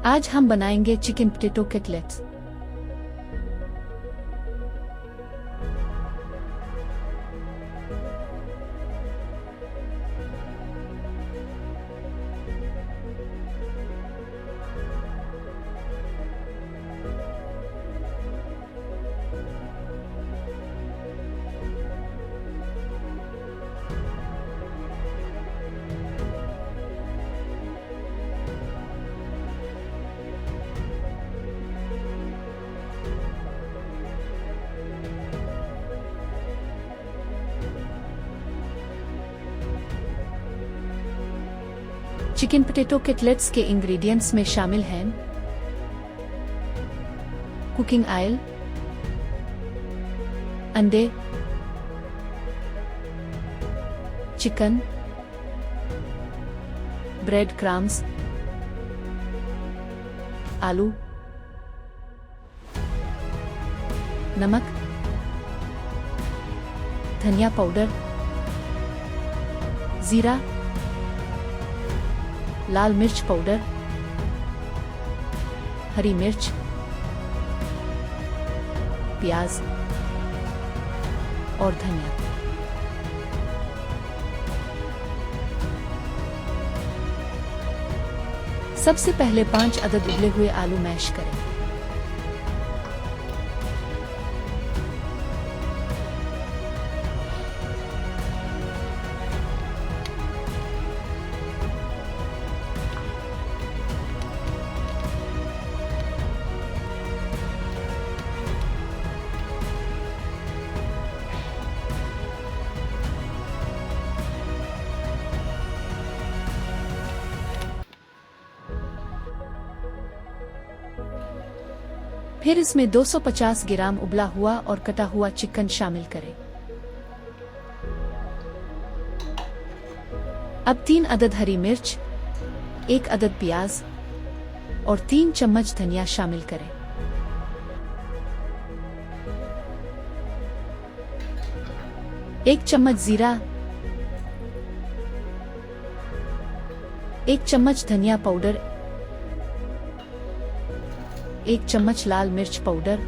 आज हम बनाएंगे chicken potato cutlets. Chicken potato cutlets के इंग्रेडिएंट्स में शामिल हैं कुकिंग ऑयल, अंडे, चिकन, ब्रेड क्रम्स, आलू, नमक, धनिया पाउडर, जीरा, लाल मिर्च पाउडर, हरी मिर्च, प्याज और धनिया। सबसे पहले 5 अदद उबले हुए आलू मैश करें। फिर इसमें 250 ग्राम उबला हुआ और कटा हुआ चिकन शामिल करें। अब 3 अदद हरी मिर्च, 1 अदद प्याज और 3 चम्मच धनिया शामिल करें। एक चम्मच जीरा, 1 चम्मच धनिया पाउडर, 1 चम्मच लाल मिर्च पाउडर,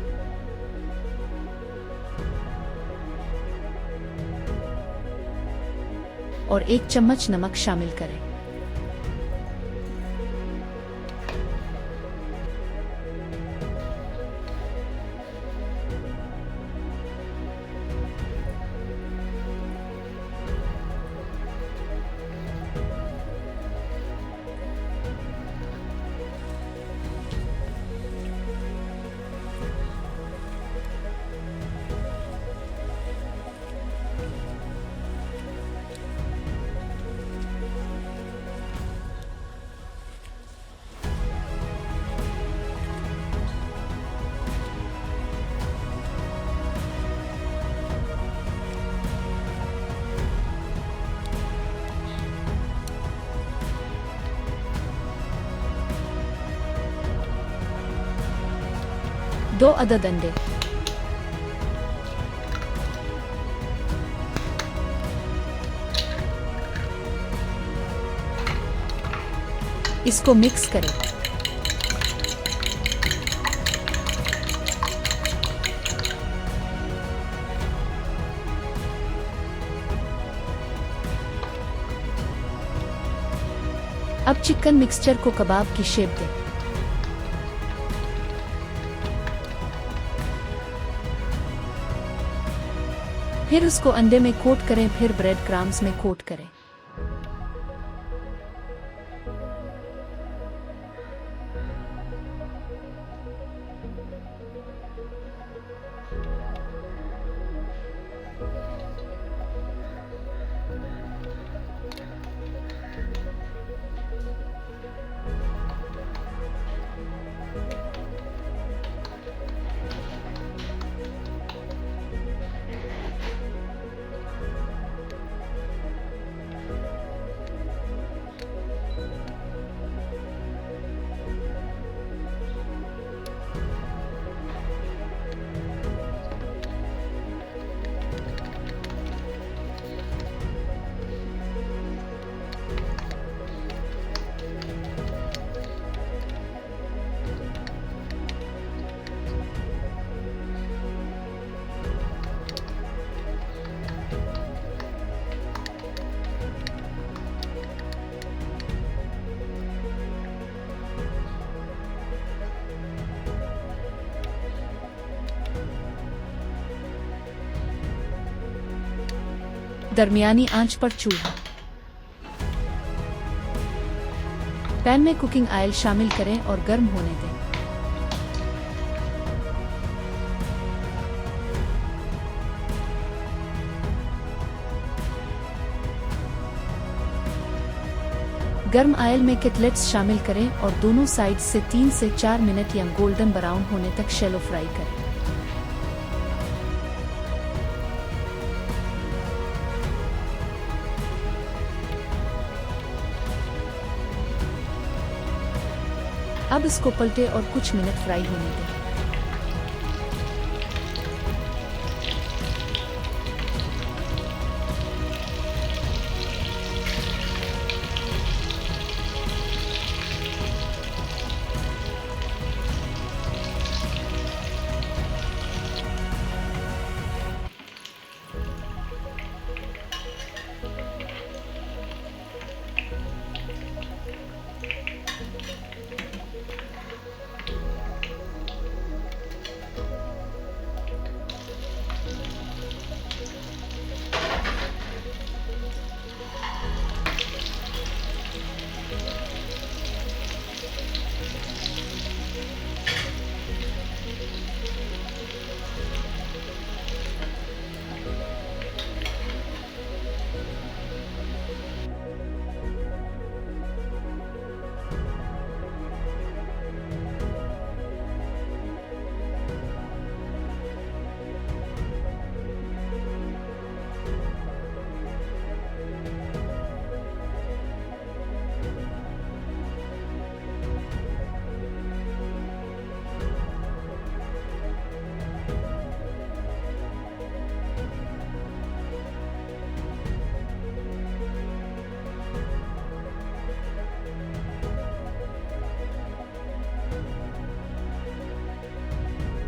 और 1 चम्मच नमक शामिल करें। दो अदद अंडे, इसको मिक्स करें। अब चिकन मिक्सचर को कबाब की शेप दें। फिर उसको अंडे में कोट करें, फिर ब्रेड क्रम्स में कोट करें। दरमियानी आंच पर चूल्हा। पैन में कुकिंग ऑयल शामिल करें और गर्म होने दें। गर्म ऑयल में कटलेट्स शामिल करें और दोनों साइड से 3 से 4 मिनट या गोल्डन ब्राउन होने तक शैलो फ्राई करें। अब इसको पलटे और कुछ मिनट फ्राई होने दें।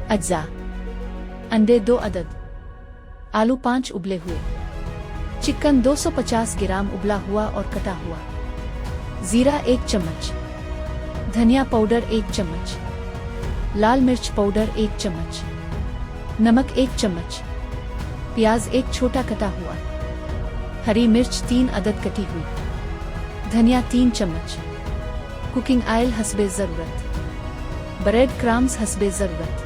अज्जा: अंडे 2 अदद, आलू 5 उबले हुए, चिकन 250 ग्राम उबला हुआ और कटा हुआ, जीरा 1 चम्मच, धनिया पाउडर 1 चम्मच, लाल मिर्च पाउडर 1 चम्मच, नमक 1 चम्मच, प्याज 1 छोटा कटा हुआ, हरी मिर्च 3 अदद कटी हुई, धनिया 3 चम्मच, कुकिंग ऑयल हस्बे ज़रूरत, ब्रेड क्रम्स हस्बे ज़रूरत।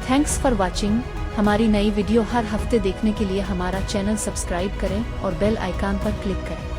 Thanks for watching. हमारी नई वीडियो हर हफ्ते देखने के लिए हमारा चैनल सब्सक्राइब करें और बेल आइकन पर क्लिक करें।